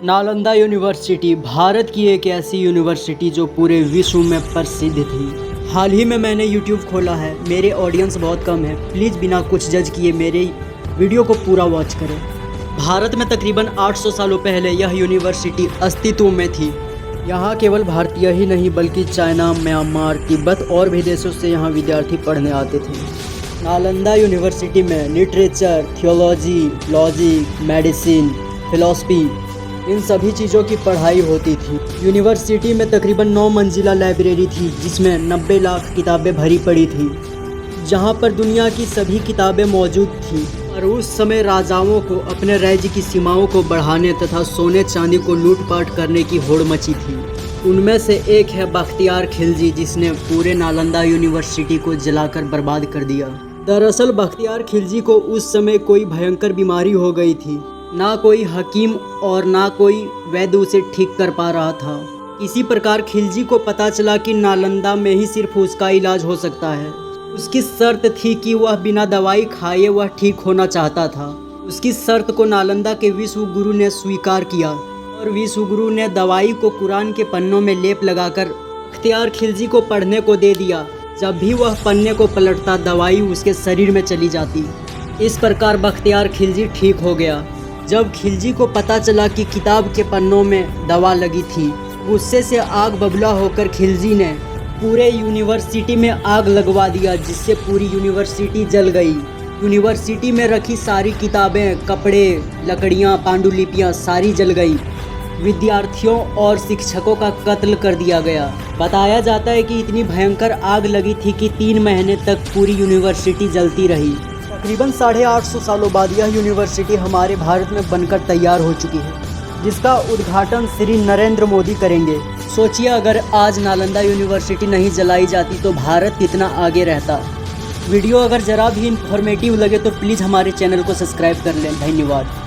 Nalanda university Bharat की एक ऐसी यूनिवर्सिटी जो पूरे विश्व में प्रसिद्ध थी। हाल ही में मैंने YouTube खोला है, मेरे ऑडियंस बहुत कम है, प्लीज़ बिना कुछ जज किए मेरे वीडियो को पूरा वॉच करें। भारत में तकरीबन 800 सालों पहले यह यूनिवर्सिटी अस्तित्व में थी। यहाँ केवल भारतीय ही नहीं बल्कि चाइना, म्यांमार, तिब्बत और भी देशों से यहाँ विद्यार्थी पढ़ने आते थे। नालंदा यूनिवर्सिटी में literature, theology, logic, medicine, philosophy इन सभी चीज़ों की पढ़ाई होती थी। यूनिवर्सिटी में तकरीबन 9 मंजिला लाइब्रेरी थी जिसमें 90 लाख किताबें भरी पड़ी थी, जहाँ पर दुनिया की सभी किताबें मौजूद थी। और उस समय राजाओं को अपने राज्य की सीमाओं को बढ़ाने तथा सोने चांदी को लूटपाट करने की होड़ मची थी। उनमें से एक है बख्तियार खिलजी, जिसने पूरे नालंदा यूनिवर्सिटी को जलाकर बर्बाद कर दिया। दरअसल बख्तियार खिलजी को उस समय कोई भयंकर बीमारी हो गई थी। ना कोई हकीम और ना कोई वैद्य उसे ठीक कर पा रहा था। इसी प्रकार खिलजी को पता चला कि नालंदा में ही सिर्फ उसका इलाज हो सकता है। उसकी शर्त थी कि वह बिना दवाई खाए वह ठीक होना चाहता था। उसकी शर्त को नालंदा के विश्व गुरु ने स्वीकार किया और विश्व गुरु ने दवाई को कुरान के पन्नों में लेप लगाकर बख्तियार खिलजी को पढ़ने को दे दिया। जब भी वह पन्ने को पलटता दवाई उसके शरीर में चली जाती। इस प्रकार बख्तियार खिलजी ठीक हो गया। जब खिलजी को पता चला कि किताब के पन्नों में दवा लगी थी, गुस्से से आग बबूला होकर खिलजी ने पूरे यूनिवर्सिटी में आग लगवा दिया, जिससे पूरी यूनिवर्सिटी जल गई। यूनिवर्सिटी में रखी सारी किताबें, कपड़े, लकड़ियां, पांडुलिपियां सारी जल गई। विद्यार्थियों और शिक्षकों का कत्ल कर दिया गया। बताया जाता है कि इतनी भयंकर आग लगी थी कि 3 महीने तक पूरी यूनिवर्सिटी जलती रही। तकरीबन 850 सालों बाद यह यूनिवर्सिटी हमारे भारत में बनकर तैयार हो चुकी है, जिसका उद्घाटन श्री नरेंद्र मोदी करेंगे। सोचिए अगर आज नालंदा यूनिवर्सिटी नहीं जलाई जाती तो भारत कितना आगे रहता। वीडियो अगर ज़रा भी इंफॉर्मेटिव लगे तो प्लीज़ हमारे चैनल को सब्सक्राइब कर लें। धन्यवाद।